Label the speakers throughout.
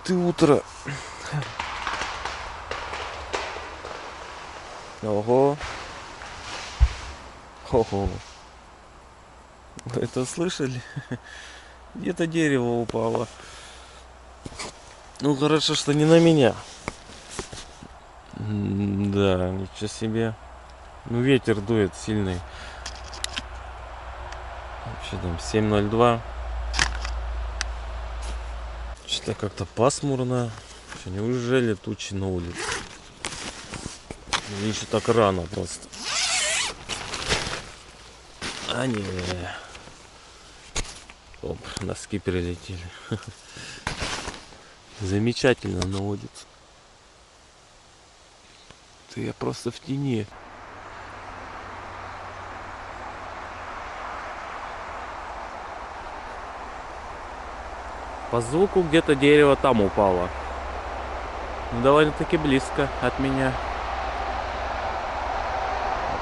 Speaker 1: Вот и утро. Ого. Ого. Вы это слышали? Где-то дерево упало. Ну хорошо, что не на меня. Да, ничего себе. Ну ветер дует сильный. Вообще там 7:02. Что-то как-то пасмурно. Что, неужели тучи на улице? Или еще так рано просто. А не. Оп, носки прилетели. Замечательно на улице. Ты я просто в тени. По звуку где-то дерево там упало. Ну, довольно-таки близко от меня.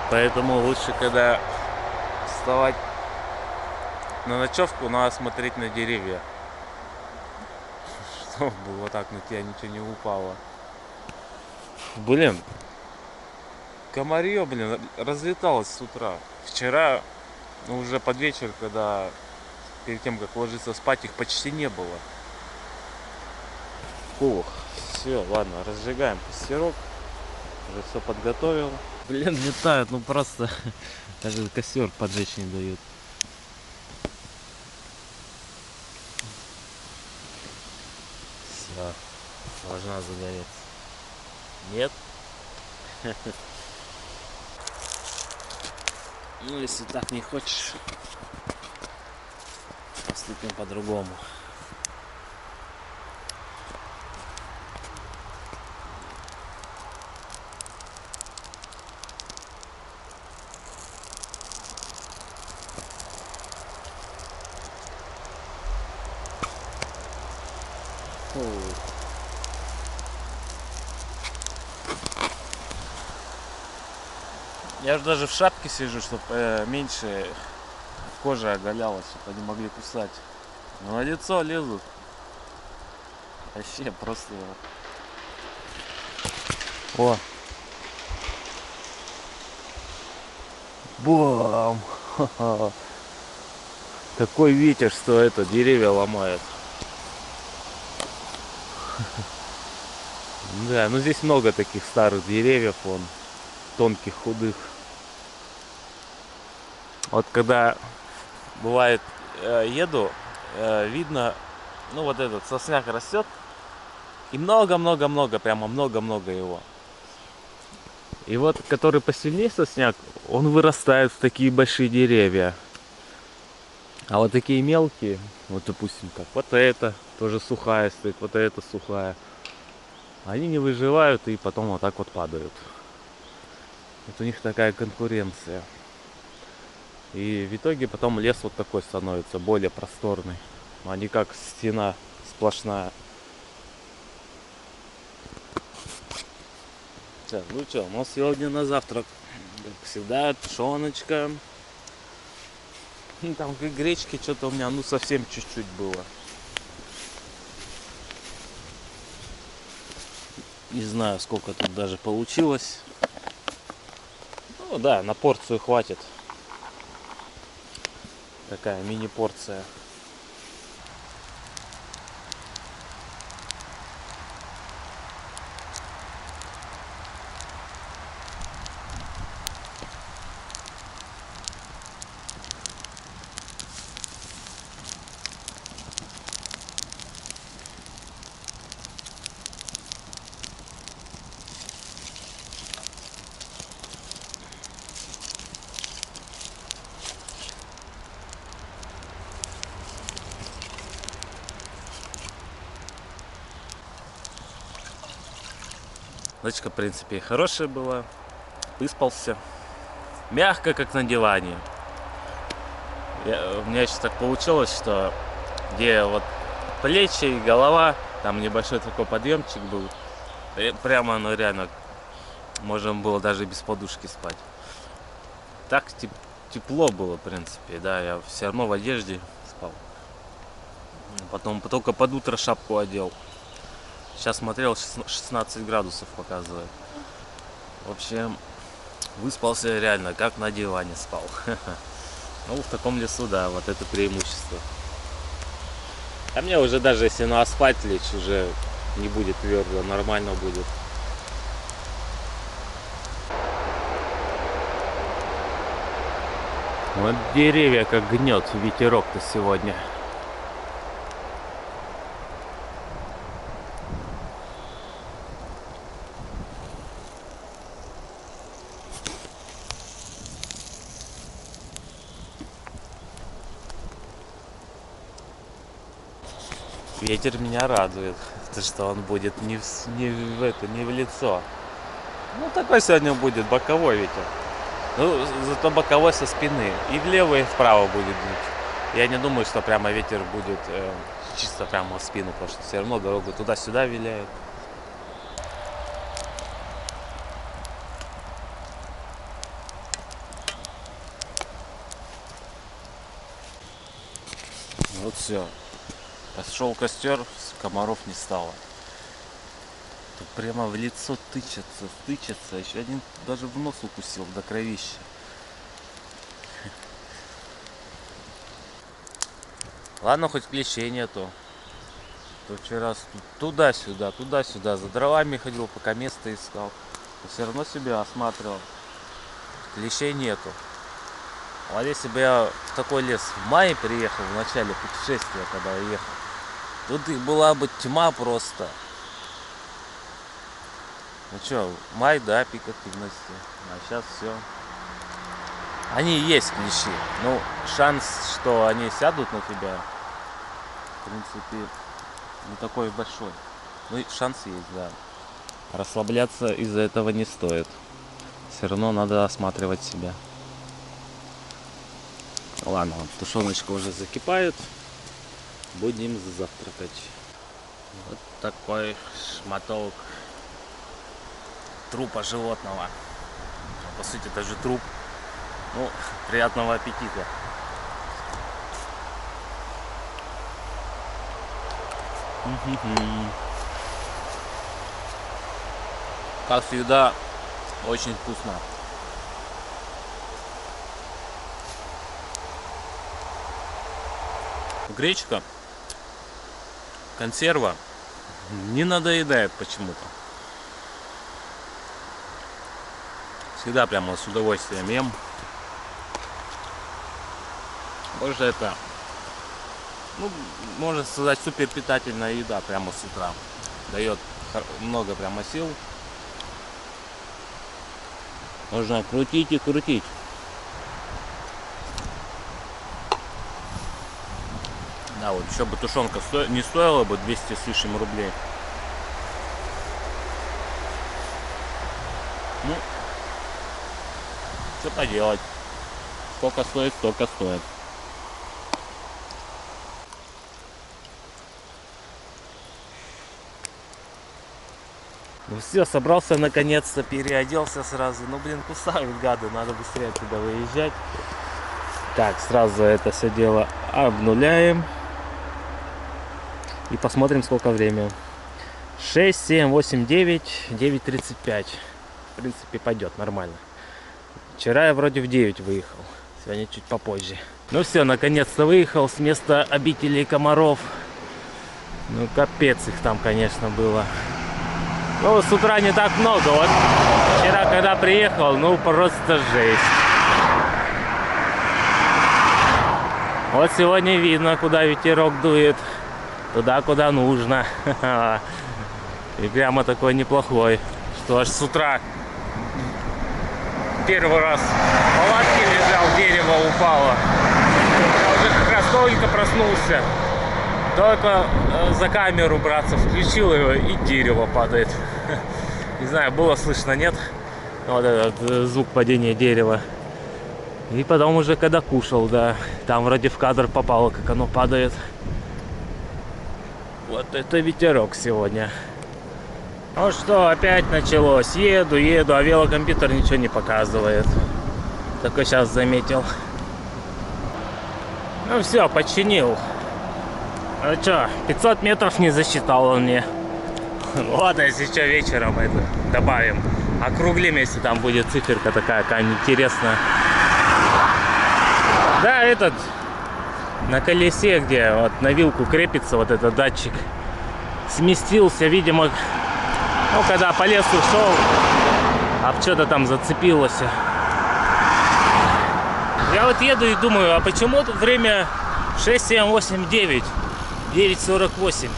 Speaker 1: Поэтому лучше, когда вставать на ночевку, надо смотреть на деревья. Чтобы вот так на тебя ничего не упало. Блин. Комарье, блин, разлеталось с утра. Вчера, ну, уже под вечер, когда перед тем, как ложиться спать, их почти не было. Фух, все, ладно, разжигаем костерок. Уже все подготовил. Блин, летают, ну просто даже костер поджечь не дают. Все, должна загореться. Нет? Ну, если так не хочешь, поступим по-другому. Я же даже в шапке сижу, чтобы меньше кожа оголялась, чтобы они могли кусать. Но на лицо лезут. Вообще просто... О! Бам! Ха-ха. Такой ветер, что это деревья ломает. Да, ну здесь много таких старых деревьев, вон, тонких, худых. Вот когда бывает еду, видно, ну вот этот сосняк растет, и много-много-много, прямо много-много его. И вот, который посильнее сосняк, он вырастает в такие большие деревья. А вот такие мелкие, вот допустим, как вот это, тоже сухая стоит, вот это сухая. Они не выживают и потом вот так вот падают. Вот у них такая конкуренция. И в итоге потом лес вот такой становится, более просторный. А не как стена сплошная. Так, ну что, у нас сегодня на завтрак, как всегда, тушеночка. Там гречки что-то у меня, ну, совсем чуть-чуть было. Не знаю, сколько тут даже получилось. Ну да, на порцию хватит. Такая мини-порция. Ночка, в принципе, хорошая была. Выспался. Мягко, как на диване. У меня сейчас так получилось, что где вот плечи и голова, там небольшой такой подъемчик был. Прямо, ну реально, можно было даже без подушки спать. Так тепло было, в принципе, да, я все равно в одежде спал. Потом только под утро шапку одел. Сейчас смотрел, 16 градусов показывает. В общем, выспался реально, как на диване спал. Ну, в таком лесу, да, вот это преимущество. А мне уже даже если на асфальт лечь, уже не будет твердо, нормально будет. Вот деревья как гнет ветерок-то сегодня. Ветер меня радует, то что он будет не в лицо. Ну такой сегодня будет боковой ветер. Ну зато боковой со спины. И влево, и вправо будет дуть. Я не думаю, что прямо ветер будет чисто прямо в спину, потому что все равно дорогу туда-сюда виляет. Вот все. Пошел костер, комаров не стало. Тут прямо в лицо тычется. Еще один даже в нос укусил до кровища. Ладно, хоть клещей нету. То вчера туда-сюда, за дровами ходил, пока место искал. Но все равно себя осматривал. Клещей нету. А если бы я в такой лес в мае приехал, в начале путешествия, когда я ехал, тут их была бы тьма просто. Ну что, май, да, пик активности. А сейчас все. Они есть клещи. Ну, шанс, что они сядут на тебя, в принципе, не такой большой. Ну, шанс есть, да. Расслабляться из-за этого не стоит. Все равно надо осматривать себя. Ладно, тушеночка уже закипает. Будем завтракать. Вот такой шматок трупа животного. По сути, это же труп. Ну, приятного аппетита. Как всегда, очень вкусно. Гречка, консерва не надоедает почему-то. Всегда прямо с удовольствием ем. Больше это, ну, можно сказать, супер питательная еда прямо с утра. Дает много прямо сил. Можно крутить и крутить. Да, вот еще бы тушенка не стоила бы 200 с лишним рублей. Ну, что поделать. Сколько стоит, столько стоит. Ну все, собрался наконец-то, переоделся сразу. Ну блин, кусают гады, надо быстрее отсюда выезжать. Так, сразу это все дело обнуляем. И посмотрим, сколько время. 6, 7, 8, 9, 9:35. В принципе, пойдет нормально. Вчера я вроде в 9 выехал. Сегодня чуть попозже. Ну все, наконец-то выехал с места обителей комаров. Ну, капец их там, конечно, было. Ну, с утра не так много. Вот вчера, когда приехал, ну, просто жесть. Вот сегодня видно, куда ветерок дует. Туда, куда нужно. И прямо такой неплохой. Что аж с утра первый раз в палатке лежал, дерево упало. Я уже как раз только проснулся. Только за камеру браться включил его, и дерево падает. Не знаю, было слышно, нет? Вот этот звук падения дерева. И потом уже когда кушал, да, там вроде в кадр попало, как оно падает. Вот это ветерок сегодня. Ну что, опять началось. Еду, а велокомпьютер ничего не показывает. Только сейчас заметил. Ну все, починил. Ну что, 500 метров не засчитал он мне. Вот, если что, вечером это добавим. Округлим, если там будет циферка такая, какая-нибудь интересная. Да, этот на колесе, где вот на вилку крепится вот этот датчик, сместился, видимо, ну, когда по лесу шел, а что-то там зацепилось. Я вот еду и думаю, а почему тут время 6, 7, 8, 9, 9:48?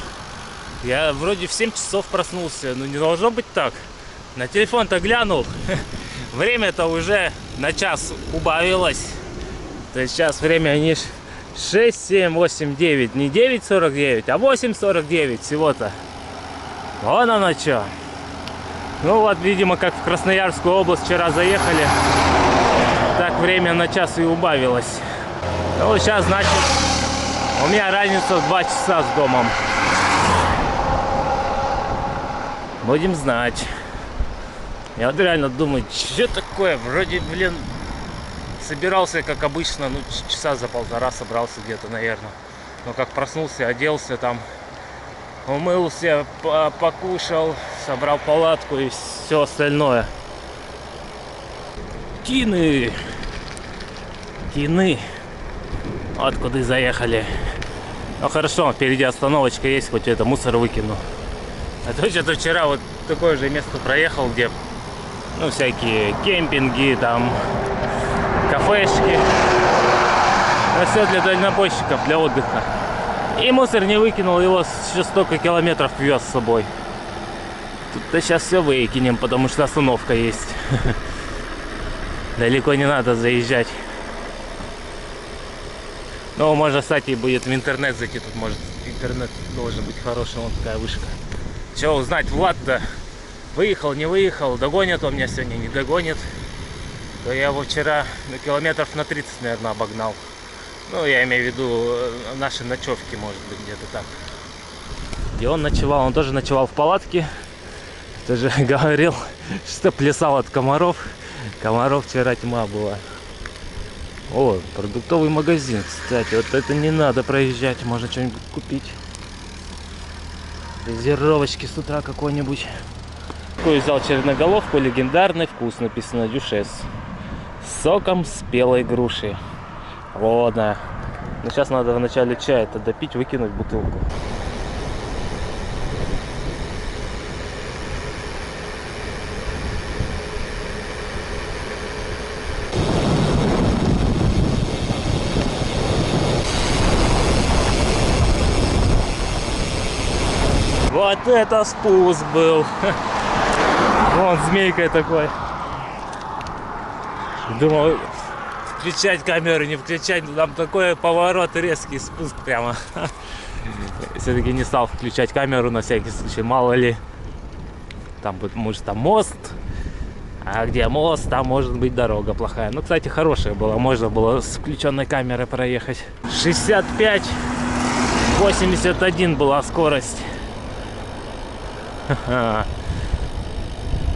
Speaker 1: Я вроде в 7 часов проснулся, но не должно быть так. На телефон-то глянул, время-то уже на час убавилось. То есть сейчас время не 6, 7, 8, 9, не 9:49, а 8:49 всего-то. Вон оно что. Ну вот, видимо, как в Красноярскую область вчера заехали, так время на час и убавилось. Ну сейчас, значит, у меня разница в 2 часа с домом. Будем знать. Я вот реально думаю, что такое, вроде, блин, собирался, как обычно, ну, часа за полтора собрался где-то, наверное. Но как проснулся, оделся там, умылся, покушал, собрал палатку и все остальное. Тины. Вот куда заехали. Ну хорошо, впереди остановочка есть, хоть это мусор выкину. А то что-то вчера вот такое же место проехал, где, ну, всякие кемпинги, там, кафешки. Это все для дальнобойщиков, для отдыха. И мусор не выкинул, его еще столько километров вез с собой. Тут-то сейчас все выкинем, потому что остановка есть. Далеко не надо заезжать. Ну, можно, кстати, будет в интернет зайти. Тут, может, интернет должен быть хороший. Вон такая вышка. Че узнать, Влад-то выехал, не выехал, догонит он меня сегодня, не догонит. То я его вчера километров на 30, наверное, обогнал. Ну, я имею в виду наши ночевки, может быть, где-то так. И он ночевал, он тоже ночевал в палатке. Тоже говорил, что плясал от комаров. Комаров вчера тьма была. О, продуктовый магазин, кстати, вот это не надо проезжать, можно что-нибудь купить. Газировочки с утра какой-нибудь. Такой взял черноголовку, легендарный вкус, написано Дюшес. С соком спелой груши. Ладно. Но сейчас надо вначале чай-то допить, выкинуть бутылку. Вот это спуск был. Вон змейкой такой. Думал, включать камеру, не включать. Там такой поворот, резкий спуск прямо. Все-таки не стал включать камеру на всякий случай, мало ли. Там будет, может, там мост. А где мост, там может быть дорога плохая. Ну, кстати, хорошая была. Можно было с включенной камерой проехать. 65, 81 была скорость.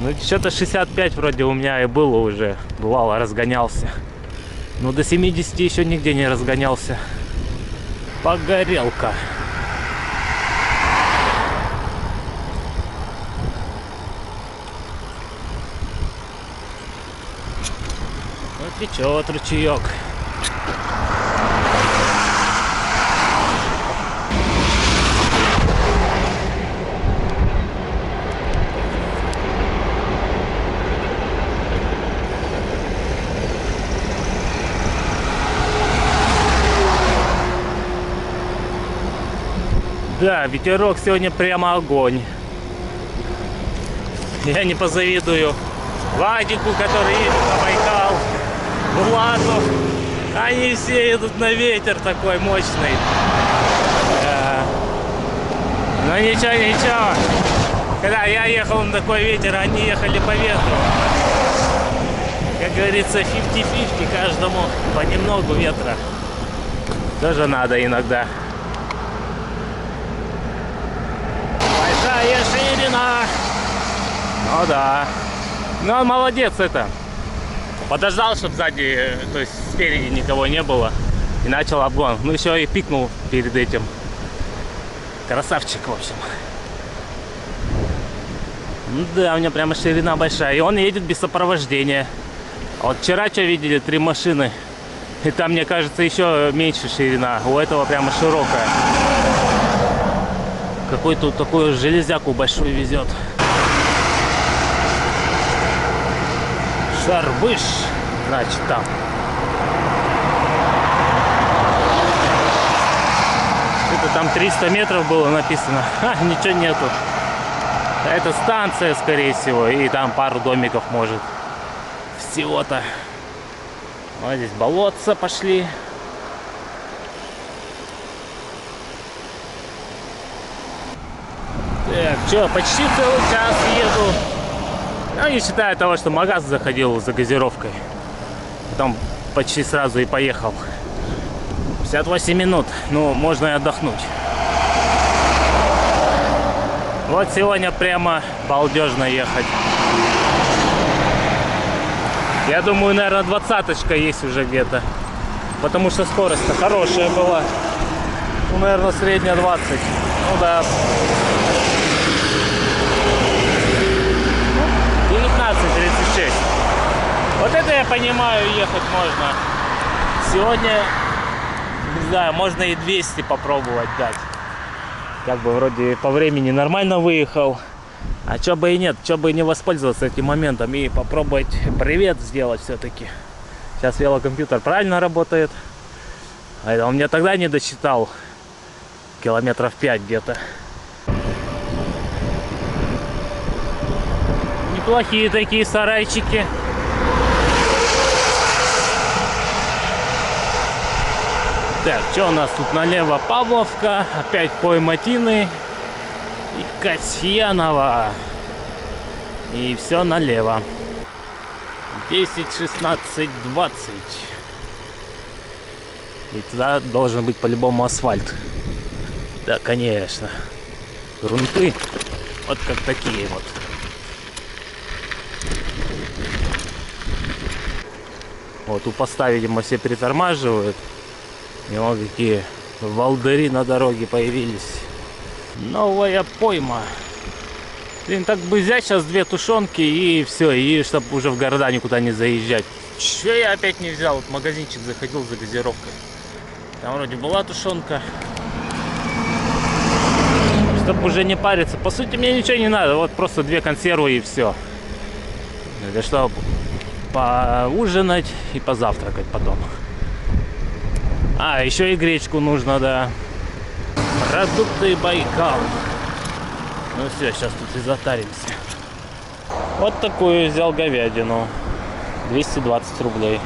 Speaker 1: Ну, что-то 65 вроде у меня и было уже. Бывало, разгонялся. Но до 70 еще нигде не разгонялся. Погорелка. Вот течет ручеек. Да, ветерок сегодня прямо огонь. Я не позавидую Вадику, который едет на Байкал, Владу. Они все едут на ветер такой мощный. Но ничего, ничего. Когда я ехал на такой ветер, они ехали по ветру. Как говорится, 50-50, каждому понемногу ветра. Тоже надо иногда. Ширина. Ну да. Ну он молодец это. Подождал, чтобы сзади, то есть спереди никого не было. И начал обгон. Ну еще и пикнул перед этим. Красавчик, в общем. Да, у меня прямо ширина большая. И он едет без сопровождения. А вот вчера, что видели, 3 машины. И там, мне кажется, еще меньше ширина. У этого прямо широкая. Какой тут такой железяку большой везет. Шарбыш, значит, там. Это там 300 метров было написано. Ничего нету. Это станция, скорее всего. И там пару домиков, может. Всего-то. Вот здесь болотца пошли. Так, что, почти целый час еду. Ну, не считая того, что в магаз заходил за газировкой. Потом почти сразу и поехал. 58 минут. Ну, можно и отдохнуть. Вот сегодня прямо балдежно ехать. Я думаю, наверное, 20-очка есть уже где-то. Потому что скорость-то хорошая была. Ну, наверное, средняя 20. Ну да. 19:36. Вот это я понимаю, ехать можно. Сегодня, не знаю, можно и 200 попробовать дать. Как бы вроде по времени нормально выехал. А чё бы и нет, чё бы и не воспользоваться этим моментом и попробовать привет сделать все-таки. Сейчас велокомпьютер правильно работает. А это он мне тогда не досчитал. Километров 5 где-то. Неплохие такие сарайчики. Так, что у нас тут налево? Павловка, опять Пойматины и Касьянова. И все налево. 10, 16, 20. И туда должен быть по-любому асфальт. Да, конечно. Грунты. Вот как такие вот. Вот у поста, видимо, все притормаживают. И вот какие волдыри на дороге появились. Новая пойма. Блин, так бы взять сейчас 2 тушенки и все, и чтобы уже в города никуда не заезжать. Че я опять не взял? Вот в магазинчик заходил за газировкой. Там вроде была тушенка. Чтобы уже не париться. По сути, мне ничего не надо. Вот просто 2 консервы и все. Для чтобы поужинать и позавтракать потом. А, еще и гречку нужно, да. Продукты Байкал. Ну все, сейчас тут и затаримся. Вот такую взял говядину. 220 рублей.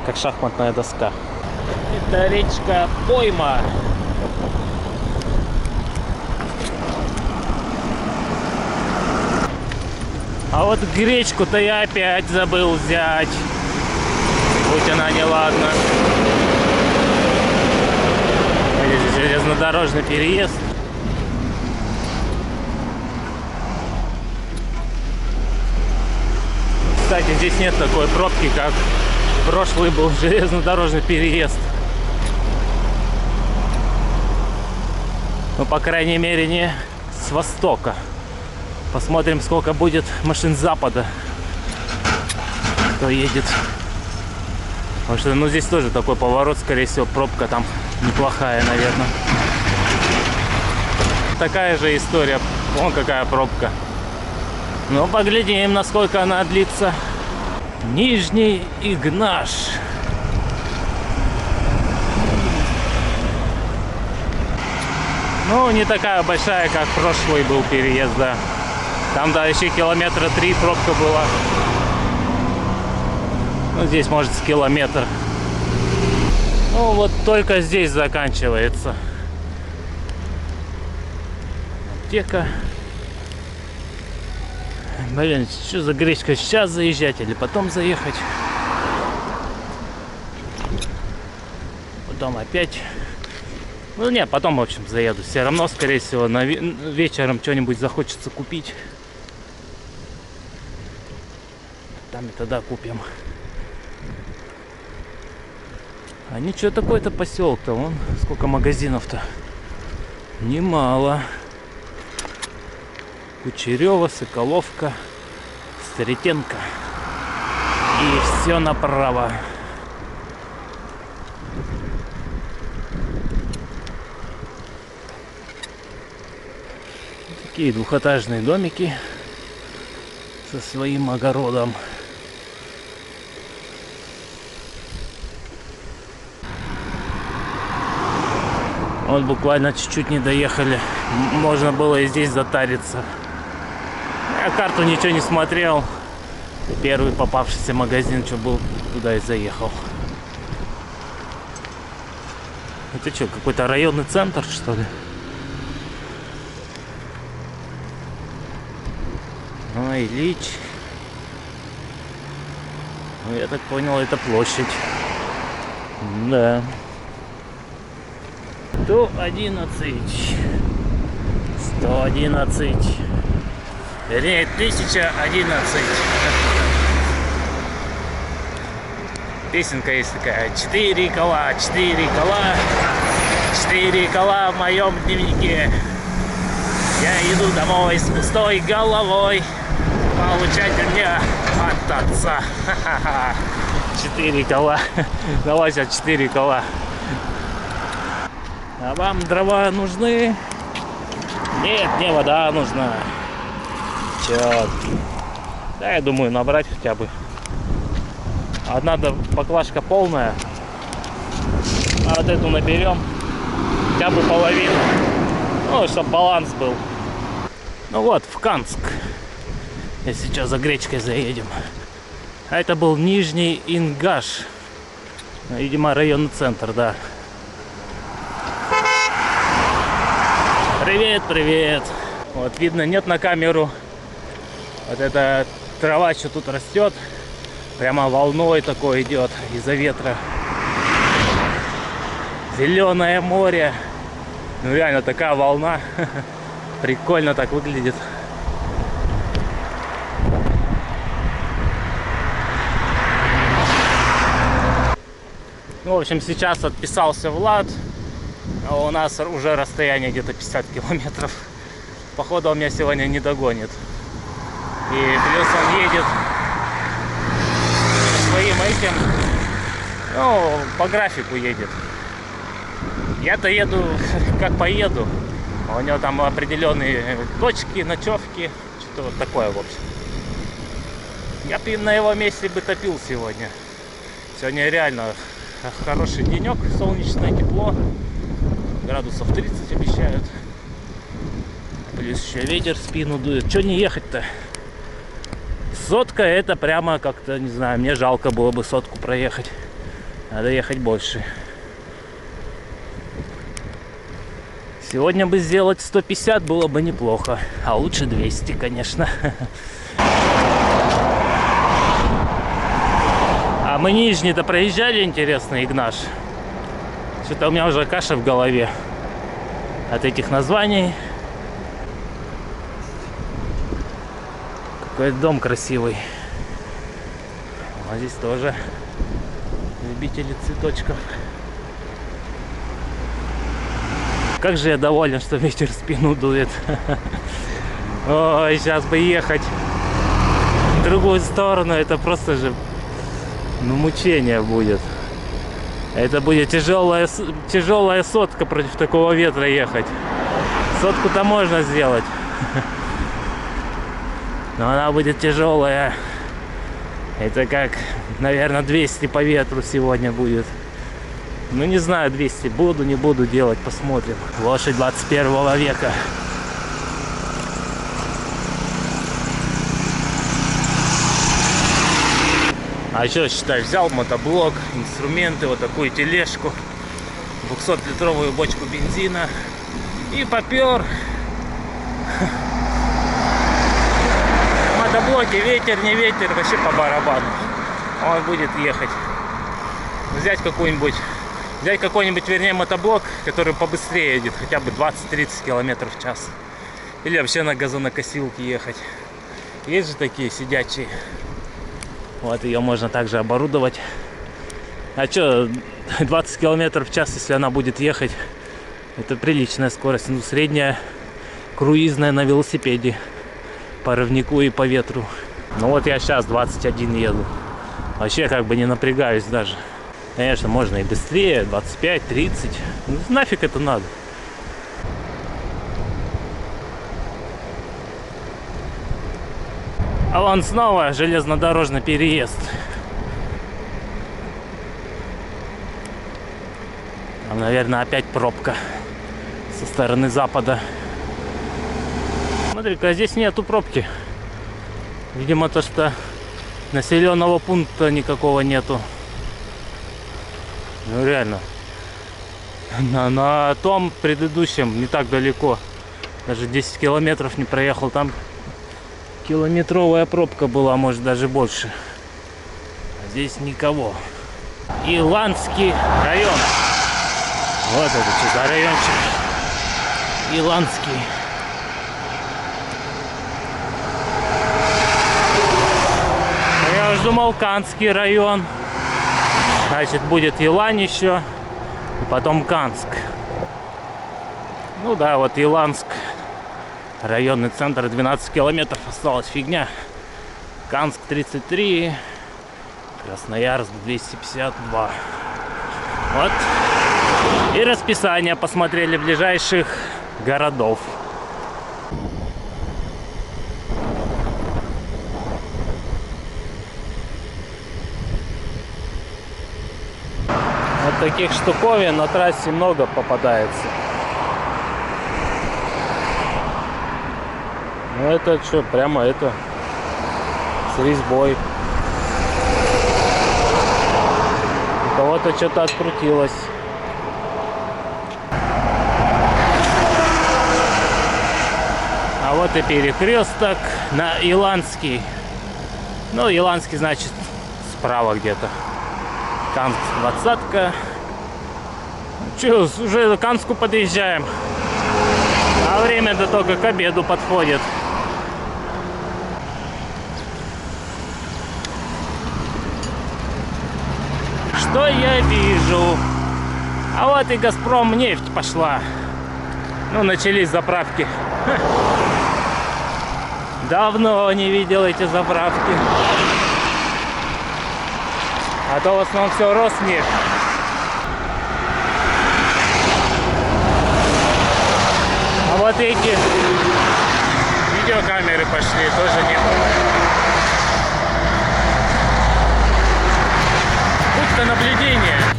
Speaker 1: Как шахматная доска. Это речка Пойма. А вот гречку-то я опять забыл взять. Будь она неладна. Здесь железнодорожный переезд. Кстати, здесь нет такой пробки, как прошлый был железнодорожный переезд. Ну, по крайней мере, не с востока. Посмотрим, сколько будет машин с запада, кто едет. Потому что, ну, здесь тоже такой поворот, скорее всего, пробка там неплохая, наверное. Такая же история. Вон какая пробка. Ну, поглядим, насколько она длится. Нижний Игнаш. Ну, не такая большая, как прошлый был переезд, да. Там, да, еще километра 3 пробка была. Ну, здесь, может, с километр. Ну, вот только здесь заканчивается. Аптека. Блин, что за гречка? Сейчас заезжать или потом заехать? Потом опять. Ну, не, потом, в общем, заеду. Все равно, скорее всего, вечером что-нибудь захочется купить. Там и тогда купим. А ничего, такой-то поселок-то. Вон сколько магазинов-то. Немало. Кучерева, Соколовка, Старетенко. И все направо. Такие двухэтажные домики со своим огородом. Вот буквально чуть-чуть не доехали. Можно было и здесь затариться. Я карту ничего не смотрел. Первый попавшийся магазин, что был, туда и заехал. Это что, какой-то районный центр, что ли? Ой, Ильич. Ну, я так понял, это площадь. Да. 111. 111. Вернее, 1011. Песенка есть такая. 4 кола, 4 кола, 4 кола в моем дневнике. Я иду домой с пустой головой. Получать меня от отца. 4 кола. Давай сейчас 4 кола. А вам дрова нужны? Нет, мне вода нужна. Чё? Да, я думаю, набрать хотя бы. Одна баклажка полная. А вот эту наберем. Хотя бы половину. Ну, чтобы баланс был. Ну вот, в Канск. И сейчас за гречкой заедем. А это был Нижний Ингаш. Видимо, районный центр, да. Привет, привет. Вот видно, нет на камеру. Вот эта трава, что тут растет, прямо волной такой идет из-за ветра. Зеленое море. Ну реально такая волна. Прикольно так выглядит. Ну, в общем, сейчас отписался Влад. А у нас уже расстояние где-то 50 километров. Походу он меня сегодня не догонит. И плюс он едет своим этим, ну, по графику едет. Я-то еду как поеду. У него там определенные точки, ночевки, что-то вот такое, в общем. Я бы на его месте бы топил сегодня. Сегодня реально хороший денек, солнечное, тепло. Градусов 30 обещают. Плюс еще ветер в спину дует. Че не ехать-то? Сотка это прямо как-то, не знаю, мне жалко было бы сотку проехать. Надо ехать больше. Сегодня бы сделать 150 было бы неплохо. А лучше 200, конечно. А мы Нижний-то проезжали, интересно, Игнаш? Что-то у меня уже каша в голове от этих названий. Какой дом красивый. А здесь тоже любители цветочков. Как же я доволен, что ветер в спину дует. Ой, сейчас бы ехать в другую сторону. Это просто же, ну, мучение будет. Это будет тяжелая сотка против такого ветра ехать. Сотку-то можно сделать. Но она будет тяжелая. Это как, наверное, 200 по ветру сегодня будет. Ну, не знаю, 200 буду, не буду делать, посмотрим. Лошадь 21 века. А что, считай, взял мотоблок, инструменты, вот такую тележку, 200-литровую бочку бензина и попер. В мотоблоке ветер, не ветер, вообще по барабану. Он будет ехать. Взять какой-нибудь, вернее, мотоблок, который побыстрее едет, хотя бы 20-30 км в час. Или вообще на газонокосилке ехать. Есть же такие сидячие. Вот ее можно также оборудовать. А что, 20 км в час, если она будет ехать, это приличная скорость. Ну, средняя круизная на велосипеде. по ровнику и по ветру. Ну вот я сейчас 21 еду. Вообще как бы не напрягаюсь даже. Конечно, можно и быстрее, 25-30. Ну, нафиг это надо. А вон снова железнодорожный переезд. Там, наверное, опять пробка со стороны запада. Смотри-ка, здесь нету пробки. Видимо, то, что населенного пункта никакого нету. Ну реально. На том предыдущем не так далеко. Даже 10 километров не проехал. Там километровая пробка была, может даже больше. А здесь никого. Иландский район. Вот это что за райончик. Иландский. Я уж думал, Канский район. Значит, будет Илань еще. И потом Канск. Ну да, вот Иланск. Районный центр, 12 километров осталось, фигня. Канск 33. Красноярск 252. Вот. И расписание посмотрели ближайших городов. Вот таких штуковин на трассе много попадается. Ну это что, прямо это с резьбой. У кого-то что-то открутилось. А вот и перекресток на Иландский. Ну, Иландский, значит, справа где-то. Канск 20-ка. Че, уже к Канску подъезжаем. А время-то только к обеду подходит. Что я вижу? А вот и Газпром нефть пошла. Ну, начались заправки. Давно не видел эти заправки. А то в основном все Роснефть. А вот эти видеокамеры пошли, тоже не было. Пункт наблюдения.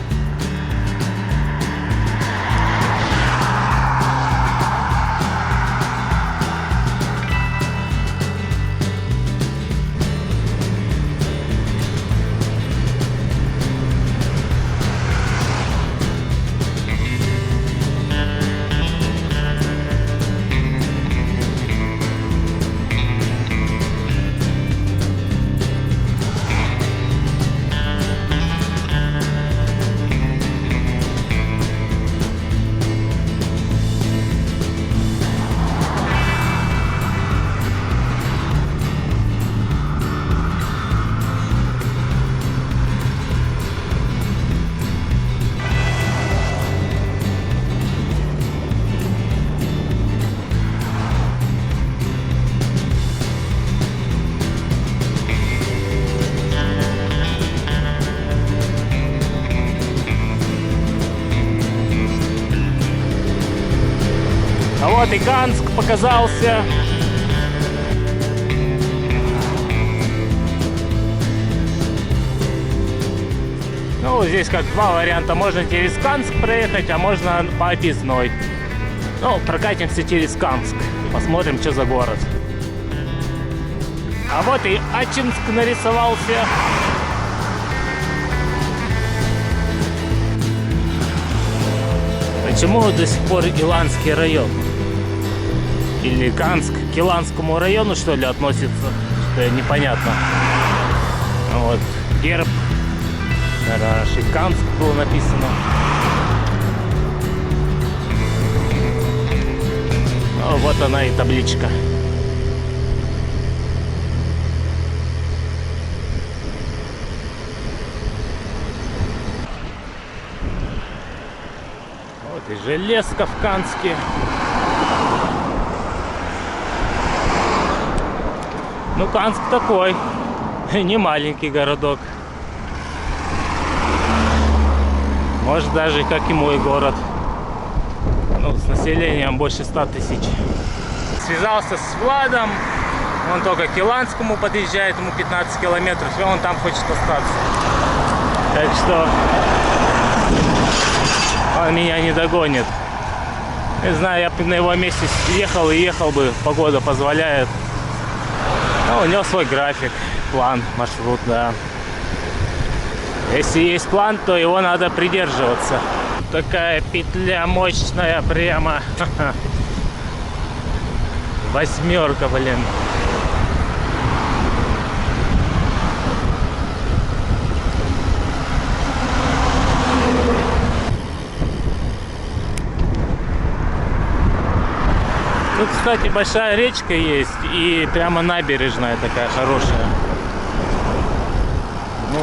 Speaker 1: А вот и Канск показался. Ну, здесь как два варианта. Можно через Канск проехать, а можно по объездной. Ну, прокатимся через Канск. Посмотрим, что за город. А вот и Ачинск нарисовался. Почему до сих пор Иландский район? Или Канск к Иландскому району, что ли, относится? Что-то непонятно. Вот герб. Наверное, Канск было написано. Ну, вот она и табличка. Вот и железка в Канске. Ну, Канск такой, не маленький городок. Может, даже как и мой город. Ну, с населением больше 100 тысяч. Связался с Владом. Он только к Иланскому подъезжает, ему 15 километров, и он там хочет остаться. Так что он меня не догонит. Не знаю, я бы на его месте ехал и ехал бы, погода позволяет. Но у него свой график, план, маршрут, да. Если есть план, то его надо придерживаться. Такая петля мощная прямо. Восьмерка, блин. Тут, кстати, большая речка есть и прямо набережная такая хорошая. Ну,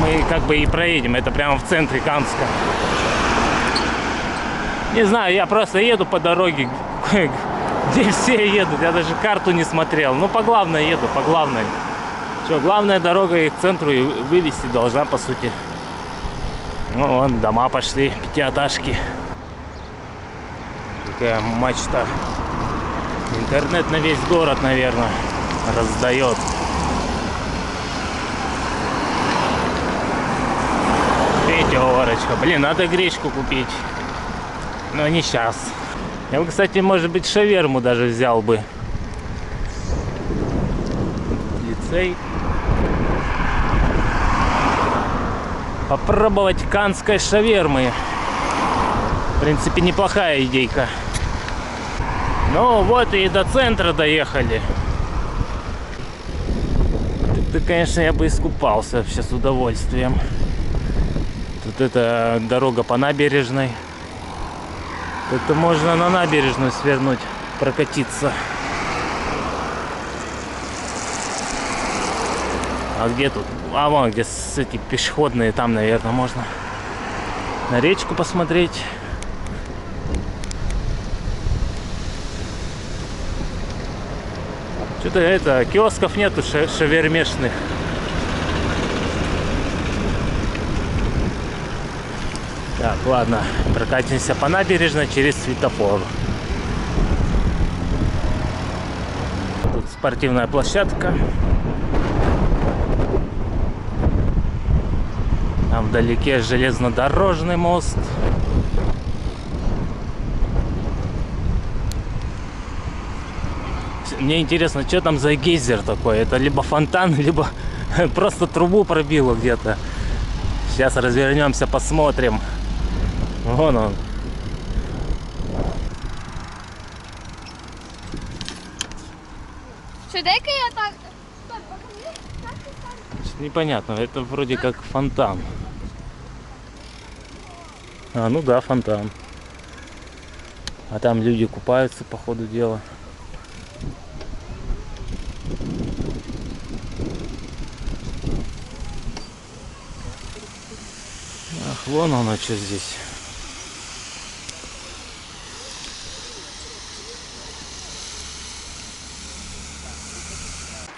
Speaker 1: мы как бы и проедем, это прямо в центре Канска. Не знаю, я просто еду по дороге, где все едут, я даже карту не смотрел. Ну, по главной еду, по главной. Что, главная дорога их к центру и вывести должна, по сути. Ну, вон дома пошли, пятиэтажки. Такая мачта. Интернет на весь город, наверное, раздает. Пятерочка. Блин, надо гречку купить. Но не сейчас. Я бы, кстати, может быть, шаверму даже взял бы. Лицей. Попробовать канской шавермы. В принципе, неплохая идейка. Ну вот и до центра доехали. Ты, конечно, я бы искупался вообще с удовольствием. Тут это дорога по набережной. Это можно на набережную свернуть, прокатиться. А где тут? А вон где эти пешеходные, там, наверное, можно на речку посмотреть. Что-то это, киосков нету шавермешных. Так, ладно, прокатимся по набережной через светофор. Тут спортивная площадка. Там вдалеке железнодорожный мост. Мне интересно, что там за гейзер такой. Это либо фонтан, либо просто трубу пробило где-то. Сейчас развернемся, посмотрим. Вон он.
Speaker 2: Дай-ка я так.
Speaker 1: Непонятно, это вроде как фонтан. А, ну да, фонтан. А там люди купаются, по ходу дела. Ах, вон оно что здесь.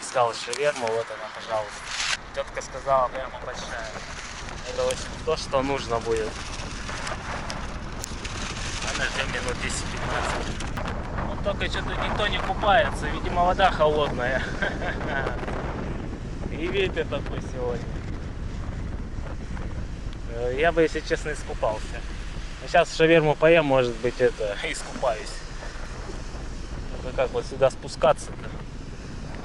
Speaker 1: Искал шаверму, вот она, пожалуйста. Тетка сказала, прямо большая. Это очень то, что нужно будет. Она ждем минут 10-15. Вот только что-то никто не купается. Видимо, вода холодная. И ветер такой сегодня. Я бы, если честно, искупался. Сейчас шаверму поем, может быть, это, искупаюсь. Только как вот сюда спускаться-то?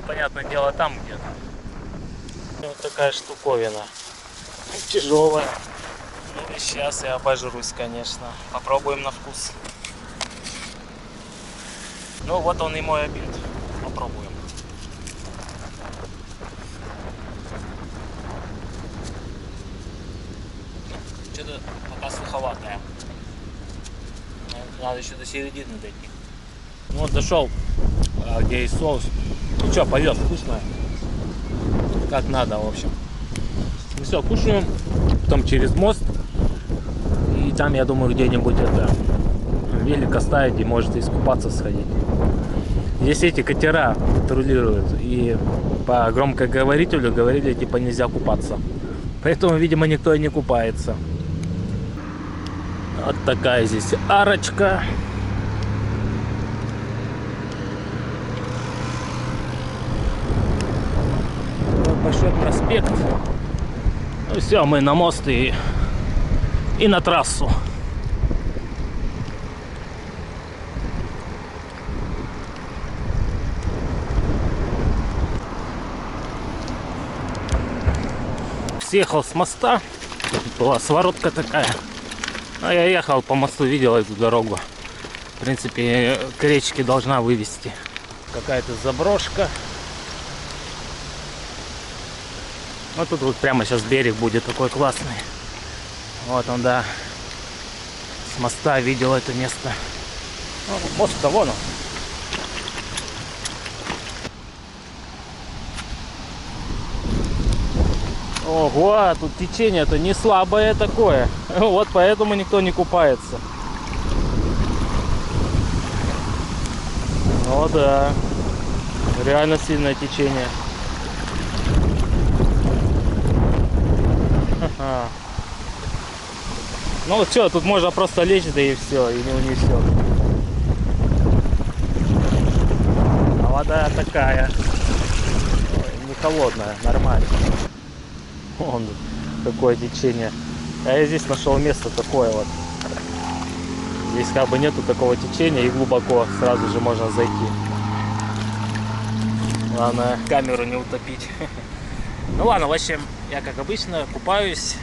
Speaker 1: Понятное дело, там где-то. Вот такая штуковина. Тяжелая. Ну, сейчас я обожрусь, конечно. Попробуем на вкус. Ну, вот он и мой обед. Попробуем. Что-то пока суховатое. Надо еще до середины дойти. Ну вот дошел, где есть соус. Ну что, пойдет, вкусно. Как надо, в общем. Ну все, кушаем. Потом через мост. И там, я думаю, где-нибудь это велик оставить и может искупаться сходить. Здесь эти катера патрулируют. И по громкоговорителю говорили, типа нельзя купаться. Поэтому, видимо, никто и не купается. Вот такая здесь арочка. Вот большой проспект. Ну все, мы на мост и на трассу. Съехал с моста. Тут была своротка такая. А я ехал по мосту, видел эту дорогу. В принципе, к речке должна вывести. Какая-то заброшка. Вот тут вот прямо сейчас берег будет такой классный. Вот он, да. С моста видел это место. Ну, мост-то вон он. Ого, тут течение-то не слабое такое. Вот поэтому никто не купается. О да, реально сильное течение. Ага. Ну что, тут можно просто лечь, да и все, и не унесет. А вода такая. Ой, не холодная, нормально. Вон какое течение. А я здесь нашел место такое вот. Здесь как бы нету такого течения и глубоко сразу же можно зайти. Главное камеру не утопить. Ну ладно, в общем, я как обычно купаюсь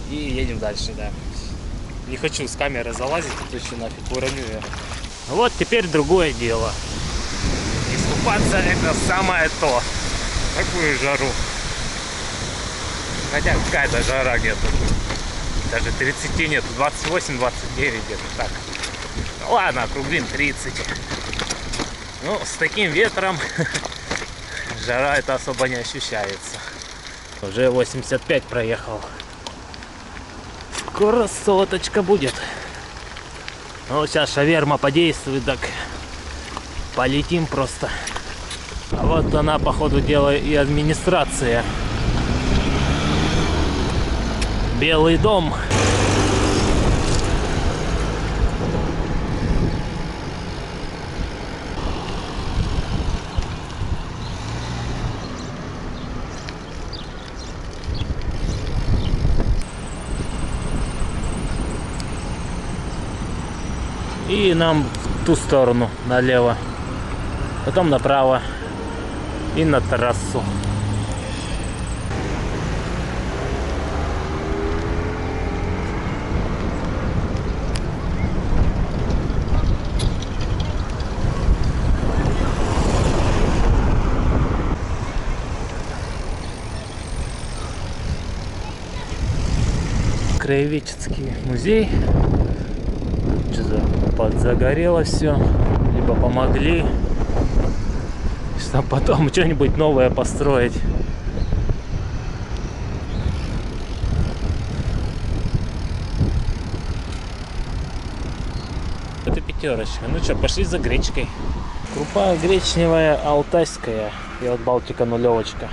Speaker 1: и едем дальше, да. Не хочу с камеры залазить, точно нафиг уроню ее. Вот теперь другое дело. Искупаться это самое то. Такую жару. Хотя какая-то жара где-то. Даже 30 нет, 28-29 где-то так. Ну ладно, округлим 30. Ну, с таким ветром жара это особо не ощущается. Уже 85 проехал. Скоро соточка будет. Ну, сейчас шаверма подействует, так полетим просто. А вот она, по ходу дела, и администрация. Белый дом. И нам в ту сторону, налево. Потом направо. И на трассу. Краеведческий музей. Что-то подзагорело все. Либо помогли, чтобы потом что-нибудь новое построить. Это пятерочка. Ну что, пошли за гречкой. Крупа гречневая алтайская. И вот Балтика нулевочка.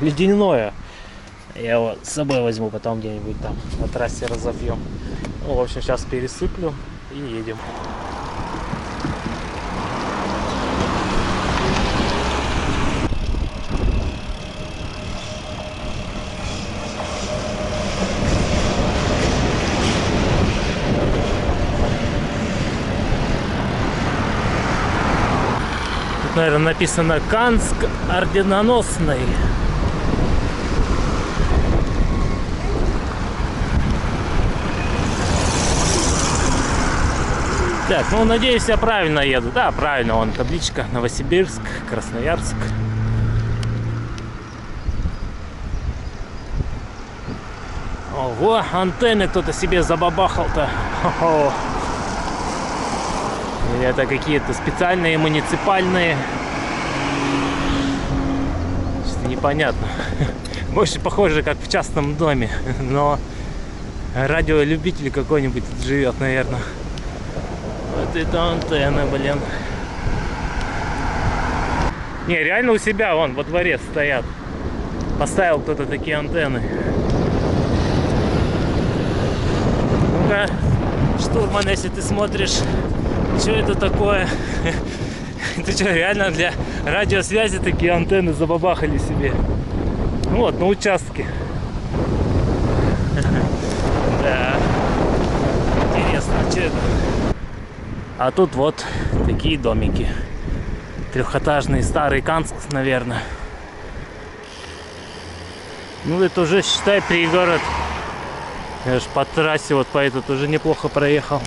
Speaker 1: Ледяное. Я его с собой возьму, потом где-нибудь там на трассе разобьем. Ну, в общем, сейчас пересыплю и едем. Тут, наверное, написано Канск орденоносный. Так, ну надеюсь, я правильно еду. Да, правильно, вон табличка. Новосибирск, Красноярск. Ого, антенны кто-то себе забабахал-то. Или это какие-то специальные, муниципальные. Что-то непонятно. Больше похоже, как в частном доме. Но радиолюбитель какой-нибудь тут живет, наверное. Вот это антенна, блин. Не, реально у себя вон во дворе стоят. Поставил кто-то такие антенны. Ну-ка, штурман, если ты смотришь, что это такое? Ты что, реально для радиосвязи такие антенны забабахали себе? Ну вот, на участке. Да. Интересно, что это? А тут вот такие домики. Трехэтажный старый Канск, наверное. Ну это уже, считай, пригород. Я ж по трассе вот по этой тоже неплохо проехал.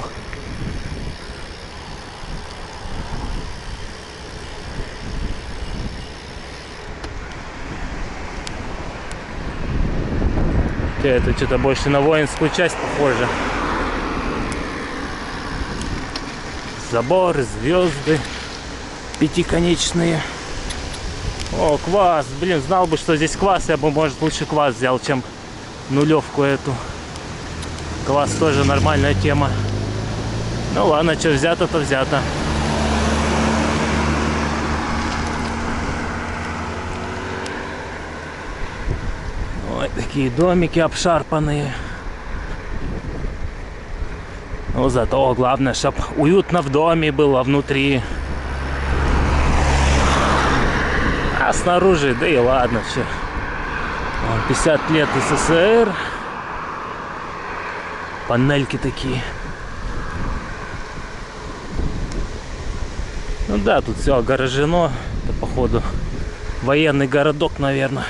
Speaker 1: Это что-то больше на воинскую часть похоже. Забор, звезды пятиконечные. О, квас. Блин, знал бы, что здесь квас, я бы, может, лучше квас взял, чем нулевку эту. Квас тоже нормальная тема. Ну ладно, что взято, то взято. Ой, такие домики обшарпанные. Ну, зато главное, чтобы уютно в доме было внутри. А снаружи, да и ладно, все. 50 лет СССР. Панельки такие. Ну да, тут все огорожено. Это, походу, военный городок, наверное.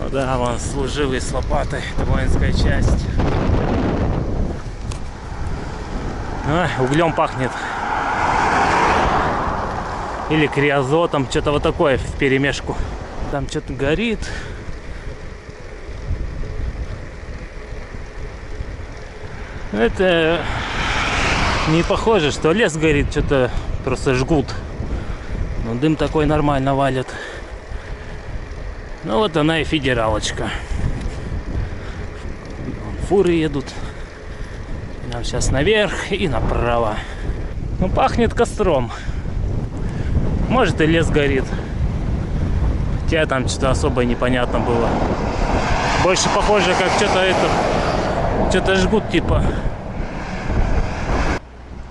Speaker 1: Ну да, вон служивый с лопатой. Это воинская часть. А, углем пахнет. Или криозотом, что-то вот такое вперемешку. Там что-то горит. Это не похоже, что лес горит, что-то просто жгут. Но дым такой нормально валит. Ну вот она и федералочка. Фуры едут. Нам сейчас наверх и направо. Ну, пахнет костром. Может, и лес горит. Хотя там что-то особо непонятно было. Больше похоже, как что-то это... Что-то жгут типа.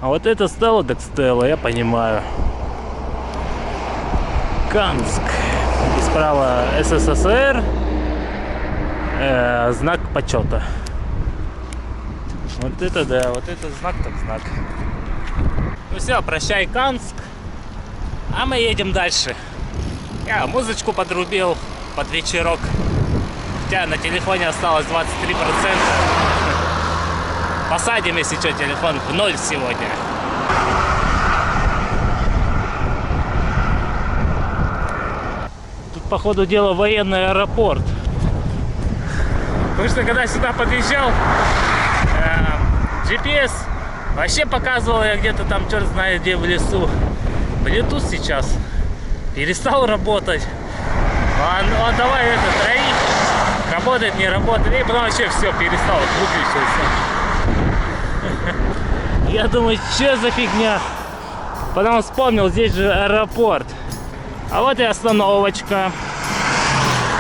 Speaker 1: А вот это стелла, так стелла, я понимаю. Канск. И справа СССР. Знак почета. Вот это да, вот это знак так знак. Ну все, прощай, Канск. А мы едем дальше. Я музычку подрубил под вечерок. Хотя на телефоне осталось 23%. Посадим, если что, телефон в ноль сегодня. Тут, по ходу дела, военный аэропорт. Потому что, когда сюда подъезжал, GPS вообще показывал, я где-то там, черт знает где, в лесу. Bluetooth сейчас перестал работать. Он давай это, троить. Работает, не работает. И потом вообще все перестал, выключился. Я думаю, что за фигня? Потом вспомнил, здесь же аэропорт. А вот и остановочка.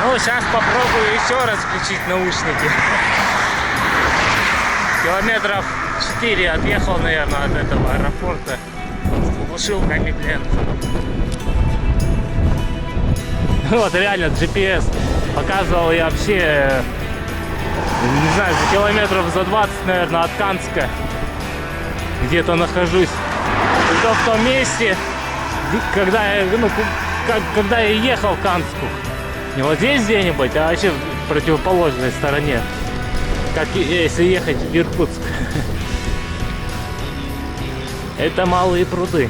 Speaker 1: Ну, сейчас попробую еще раз включить наушники. Километров 4 отъехал, наверное, от этого аэропорта. С глушилками, блин. Вот реально GPS показывал я вообще, не знаю, за километров за 20, наверное, от Канска. Где-то нахожусь. Только в том месте, когда я, когда я ехал в Канску. Не вот здесь где-нибудь, а вообще в противоположной стороне. Как если ехать в Иркутск. Это малые пруды.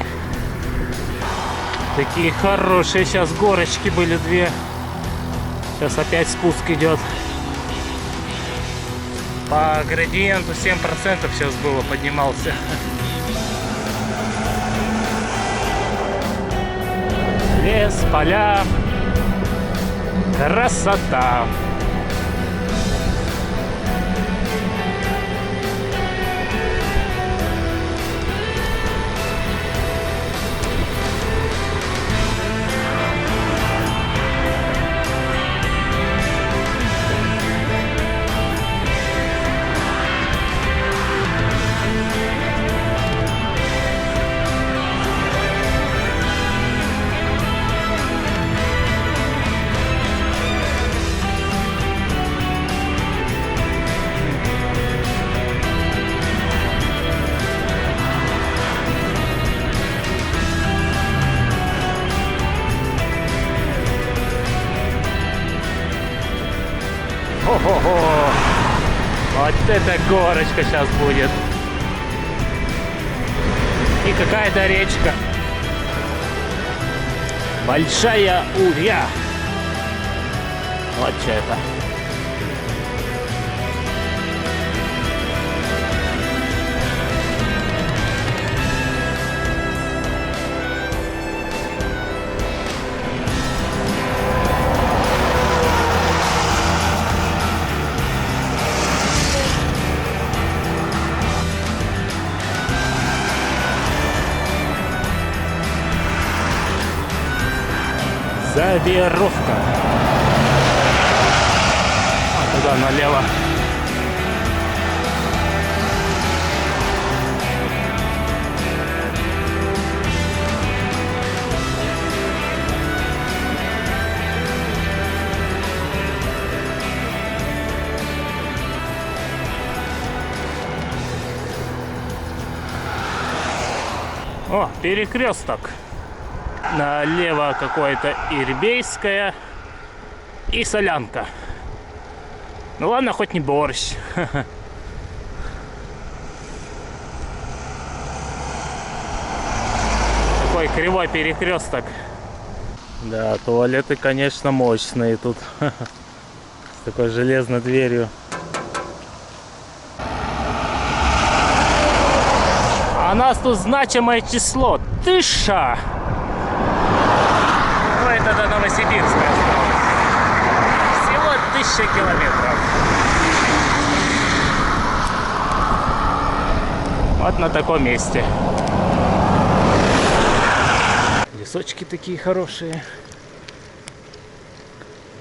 Speaker 1: Такие хорошие сейчас горочки были две. Сейчас опять спуск идет. По градиенту 7% сейчас было, поднимался. Лес, поля. Красота.
Speaker 2: Вот эта горочка сейчас будет. И какая-то речка. Большая Уря. Вот что это. Заберовка. А туда налево. О, перекресток. Налево какое-то Ирбейское и Солянка. Ну ладно, хоть не борщ. Такой кривой перекресток. Да, туалеты, конечно, мощные тут. С такой железной дверью. А нас тут значимое число 1000. Ну, это до Новосибирска осталось. Всего 1000 километров. Вот на таком месте. Лесочки такие хорошие.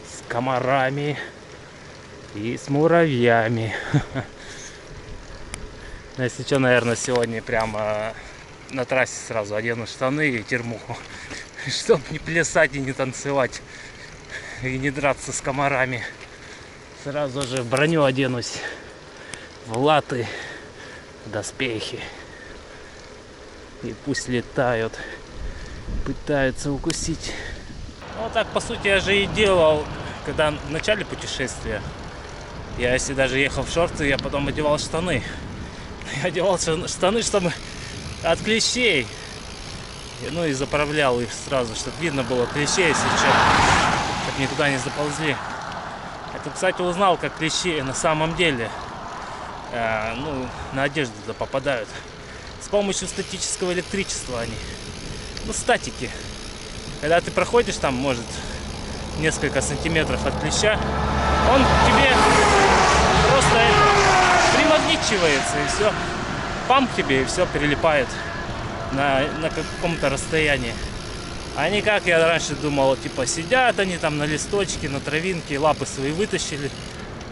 Speaker 2: С комарами и с муравьями. Если что, наверное, сегодня прямо на трассе сразу одену штаны и термуху, чтобы не плясать и не танцевать, и не драться с комарами. Сразу же в броню оденусь, в латы, в доспехи. И пусть летают, пытаются укусить. Ну так, по сути, я же и делал, когда в начале путешествия. Я если даже ехал в шорты, я потом одевал штаны. Я одевал штаны, чтобы от клещей. Ну и заправлял их сразу, чтобы видно было клещей, если что, чтобы никуда не заползли. Это, кстати, узнал, как клещи на самом деле ну, на одежду попадают. С помощью статического электричества они. Ну, статики. Когда ты проходишь там, может, несколько сантиметров от клеща, он тебе просто примагничивается, и все. Пам к тебе, и все прилипает на каком-то расстоянии. А не как я раньше думал, типа сидят они там на листочке, на травинке, лапы свои вытащили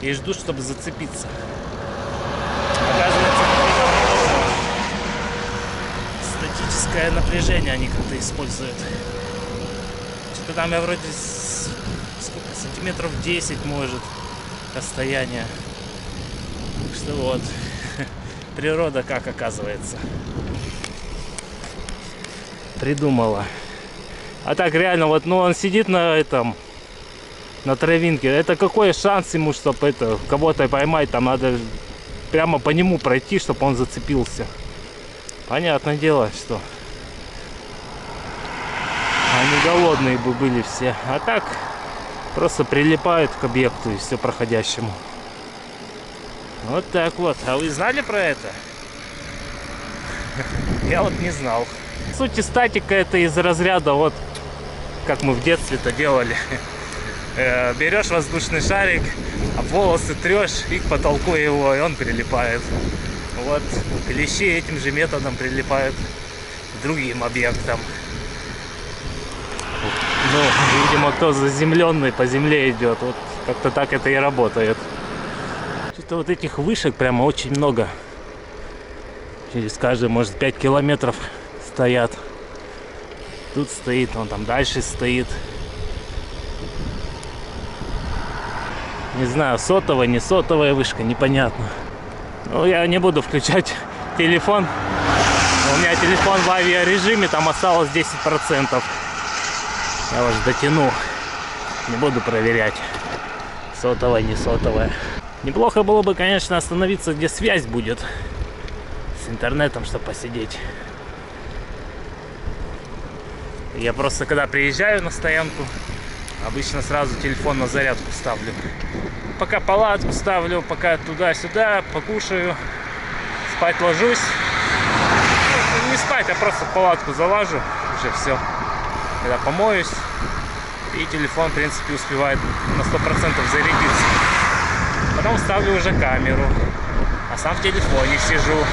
Speaker 2: и ждут, чтобы зацепиться. Оказывается, статическое напряжение они как-то используют. Что-то там я вроде сколько, сантиметров 10 может расстояние. Что вот, природа как оказывается придумала. А так реально, вот, ну он сидит на этом, на травинке. Это какой шанс ему, чтобы это кого-то поймать? Там надо прямо по нему пройти, чтобы он зацепился. Понятное дело, что они голодные бы были все. А так просто прилипают к объекту и все проходящему. Вот так вот. А вы знали про это? Я вот не знал. В сути, статика это из разряда, вот как мы в детстве-то делали. Берешь воздушный шарик, об волосы трешь и к потолку его, и он прилипает. Вот клещи этим же методом прилипают к другим объектам. Ну, видимо, кто заземленный по земле идет, вот как-то так это и работает. Что-то вот этих вышек прямо очень много. Через каждые, может, 5 километров стоят. Тут стоит, он там дальше стоит. Не знаю, сотовая, не сотовая вышка, непонятно. Ну, я не буду включать телефон. У меня телефон в авиарежиме, там осталось 10%. Я уже дотяну. Не буду проверять, сотовая, не сотовая. Неплохо было бы, конечно, остановиться, где связь будет с интернетом, чтобы посидеть. Я просто, когда приезжаю на стоянку, обычно сразу телефон на зарядку ставлю. Пока палатку ставлю, пока туда-сюда, покушаю, спать ложусь. Ну, не спать, а просто в палатку залажу, уже все. Когда помоюсь, и телефон, в принципе, успевает на 100% зарядиться. Потом ставлю уже камеру, а сам в телефоне сижу.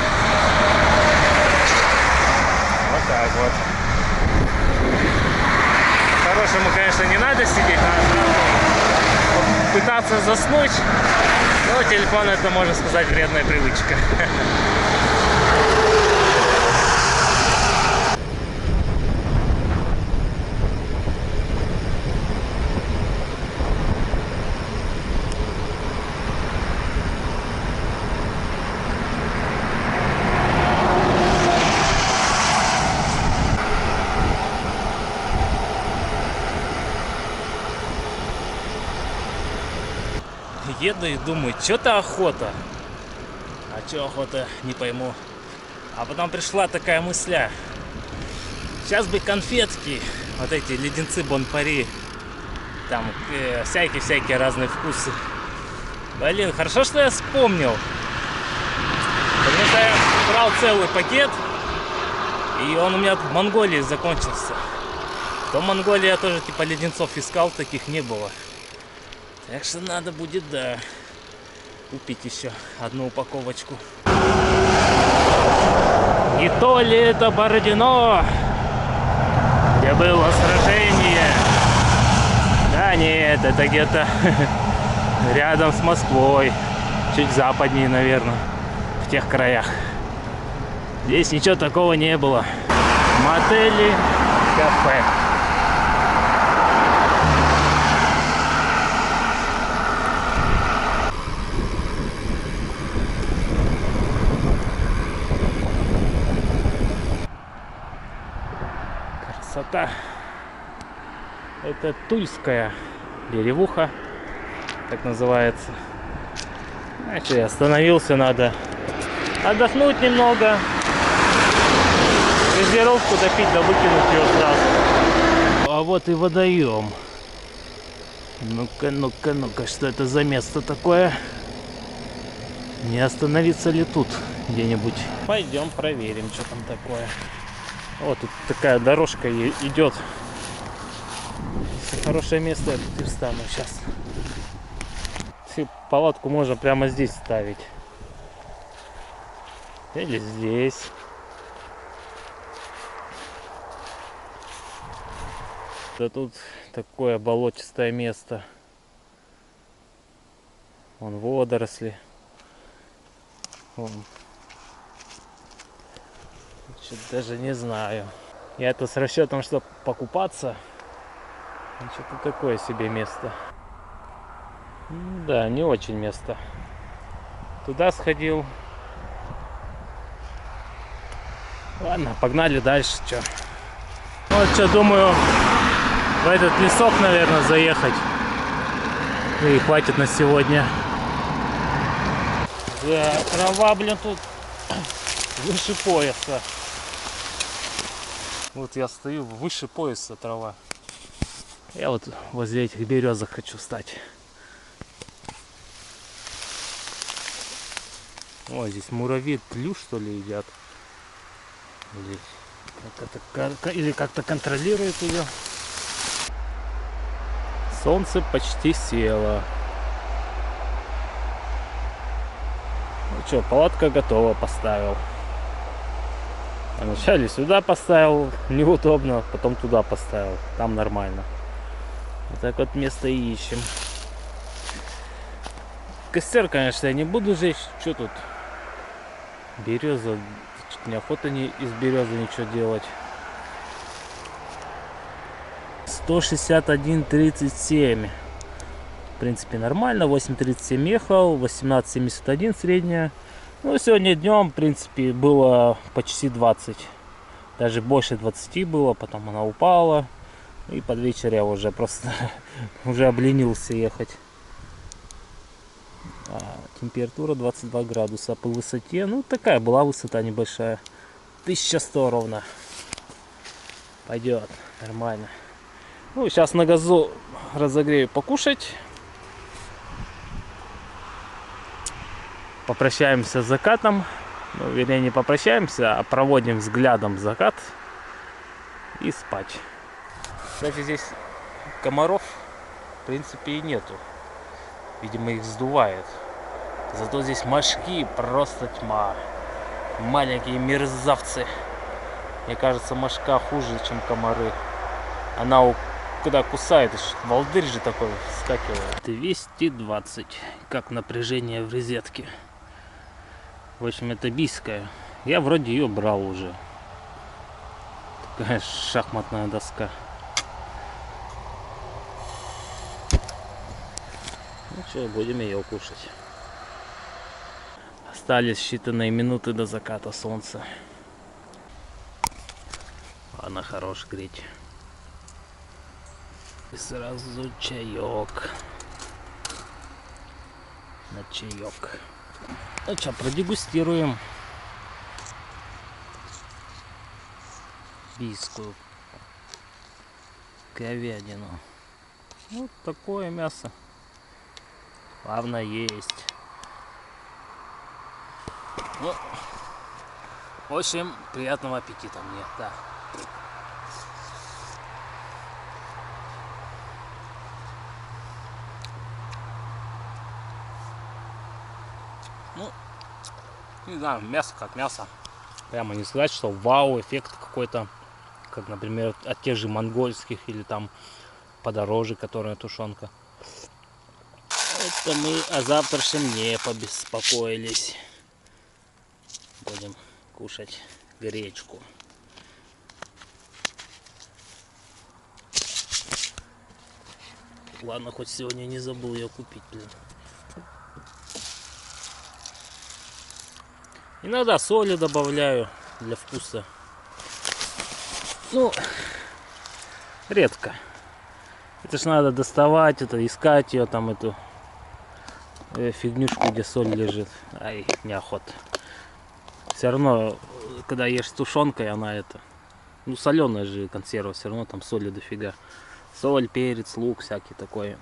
Speaker 2: Вот так вот. По-хорошему, конечно, не надо сидеть, надо пытаться заснуть, но телефон — это, можно сказать, вредная привычка. Еду и думаю, что-то охота. А что охота, не пойму. А потом пришла такая мысля. Сейчас бы конфетки, вот эти леденцы Бон-Пари. Там всякие разные вкусы. Блин, хорошо, что я вспомнил. Потому что я брал целый пакет, и он у меня в Монголии закончился. В Монголии я тоже типа леденцов искал, таких не было. Так что надо будет, да, купить еще одну упаковочку. Не то ли это Бородино, где было сражение? Да нет, это где-то рядом с Москвой, чуть западнее, наверное, в тех краях. Здесь ничего такого не было. Мотели, кафе. Красота. Это Тульская деревуха, так называется. Значит, я остановился, надо отдохнуть немного, газировку допить, да выкинуть ее сразу. А вот и водоем. Ну-ка, ну-ка, ну-ка, что это за место такое? Не остановиться ли тут где-нибудь? Пойдем проверим, что там такое. Вот тут такая дорожка идет. Если хорошее место, я тут и встану сейчас. Палатку можно прямо здесь ставить. Или здесь. Да тут такое болотистое место. Вон водоросли. Вон. Даже не знаю. Я это с расчетом, чтобы покупаться. Что-то такое себе место. Да, не очень место. Туда сходил. Ладно, погнали дальше. Что? Вот что, думаю, в этот лесок, наверное, заехать. И хватит на сегодня. Да, трава, блин, тут выше пояса. Вот я стою выше пояса трава. Я вот возле этих березок хочу стать. О, здесь муравьи тлю, что ли, едят. Или как-то контролирует ее. Солнце почти село. Ну что, палатка готова, поставил. Вначале сюда поставил, неудобно, потом туда поставил, там нормально. Вот так вот место и ищем. Костер, конечно, я не буду жечь. Что тут? Береза. Неохота из березы ничего делать. 161,37. В принципе, нормально. 8,37 ехал, 18,71 средняя. Ну, сегодня днем, в принципе, было почти 20. Даже больше 20 было, потом она упала. И под вечер я уже просто уже обленился ехать. Температура 22 градуса. По высоте, ну такая была высота небольшая. 1100 ровно. Пойдет, нормально. Ну, сейчас на газу разогрею покушать. Попрощаемся с закатом. Ну, вернее, не попрощаемся, а проводим взглядом закат. И спать. Кстати, здесь комаров, в принципе, и нету. Видимо, их сдувает. Зато здесь мошки просто тьма. Маленькие мерзавцы. Мне кажется, мошка хуже, чем комары. Она когда кусает, волдырь же такой вскакивает. 220. Как напряжение в розетке. В общем, это бийская. Я вроде ее брал уже. Такая шахматная доска. Ну что, будем ее кушать. Остались считанные минуты до заката солнца. Она хорош греть. И сразу чаек. На чаек. Ну что, продегустируем бийскую говядину. Вот такое мясо. Главное есть. Ну, в общем, приятного аппетита мне, да. Ну, не знаю, мясо как мясо. Прямо не сказать, что вау, эффект какой-то, как, например, от тех же монгольских или там подороже, которая тушенка. Это мы о завтрашнем не побеспокоились. Будем кушать гречку. Ладно, хоть сегодня не забыл ее купить, блин. Иногда соли добавляю для вкуса. Ну, редко. Это ж надо доставать, это искать ее, там эту фигнюшку, где соль лежит. Ай, неохота. Все равно, когда ешь с тушенкой, она это... Ну, соленая же консерва, все равно там соли дофига. Соль, перец, лук, всякий такой.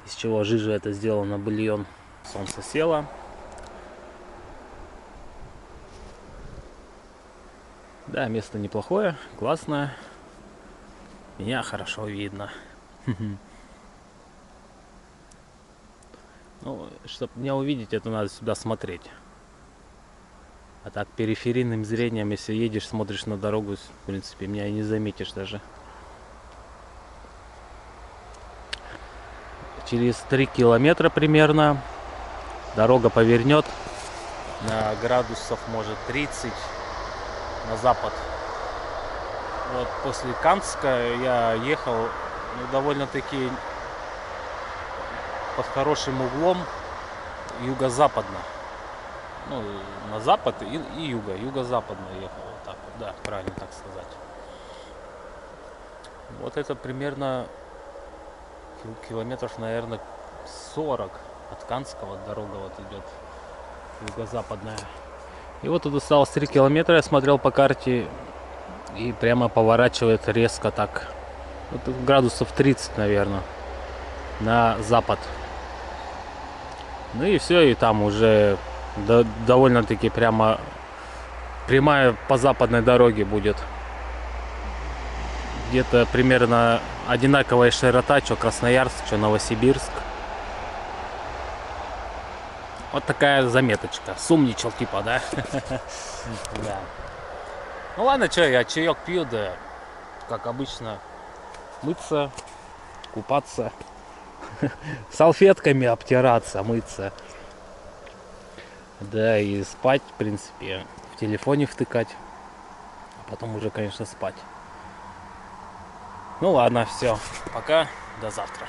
Speaker 2: Из чего жижа это сделано, бульон. Солнце село. Да, место неплохое, классное. Меня хорошо видно. Ну, чтобы меня увидеть, это надо сюда смотреть. А так периферийным зрением, если едешь, смотришь на дорогу, в принципе, меня и не заметишь даже. Через 3 километра примерно дорога повернет на градусов, может, 30 на запад. Вот после Канска я ехал, ну, довольно-таки под хорошим углом юго-западно. Ну, на запад и юго. Юго-западно ехал. Вот так вот, да, правильно так сказать. Вот это примерно километров, наверное, 40 от Канского дорога вот идет юго-западная. И вот тут осталось 3 километра, я смотрел по карте, и прямо поворачивает резко так. Вот градусов 30, наверное, на запад. Ну и все, и там уже довольно-таки прямо прямая по западной дороге будет. Где-то примерно одинаковая широта, что Красноярск, что Новосибирск. Вот такая заметочка. Сумничал типа, да? Да. Ну ладно, что, я чаек пью, да, как обычно, мыться, купаться, салфетками обтираться, мыться. Да, и спать, в принципе, в телефоне втыкать, а потом уже, конечно, спать. Ну ладно, все, пока, до завтра.